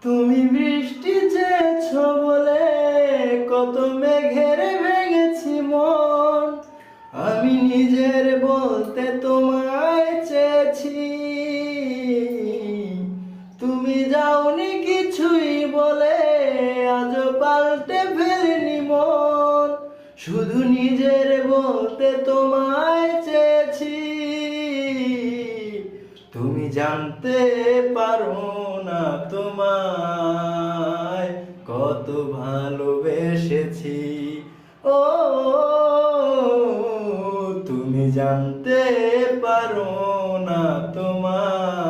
তুমি বৃষ্টি চেয়েছো বলে কত মেঘের ভেঙেছি মন, আমি নিজের বলতে তোমায় চেয়েছি। তুমি যাওনি কিছুই বলে আজও পাল্টে ফেলিনি মন, শুধু নিজের বলতে তোমায় চেয়েছি। তুমি জানতে পারো না তোমায় কত ভালোবেসেছি। ও তুমি জানতে পারো না তোমায়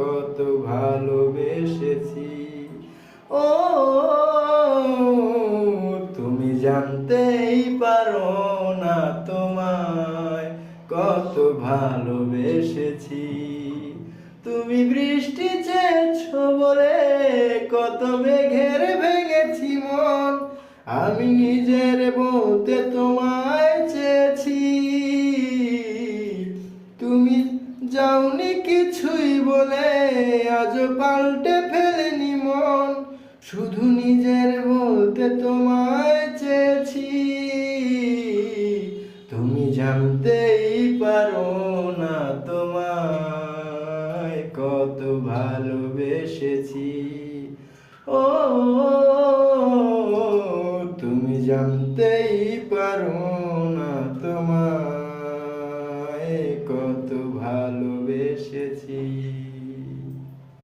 কত ভালোবেসেছি। ও তুমি জানতেই পারো না তোমায় কত ভালোবেসেছি। তুমি বৃষ্টি চেয়েছো বলে কত মেঘের ভেঙেছি মন, আমি নিজের বলতে তোমায় চেয়েছি। তুমি যাওনি কিছুই বলে আজও পাল্টে ফেলেনি মন, শুধু নিজের বলতে তোমায় চেয়েছি। তুমি জানতেই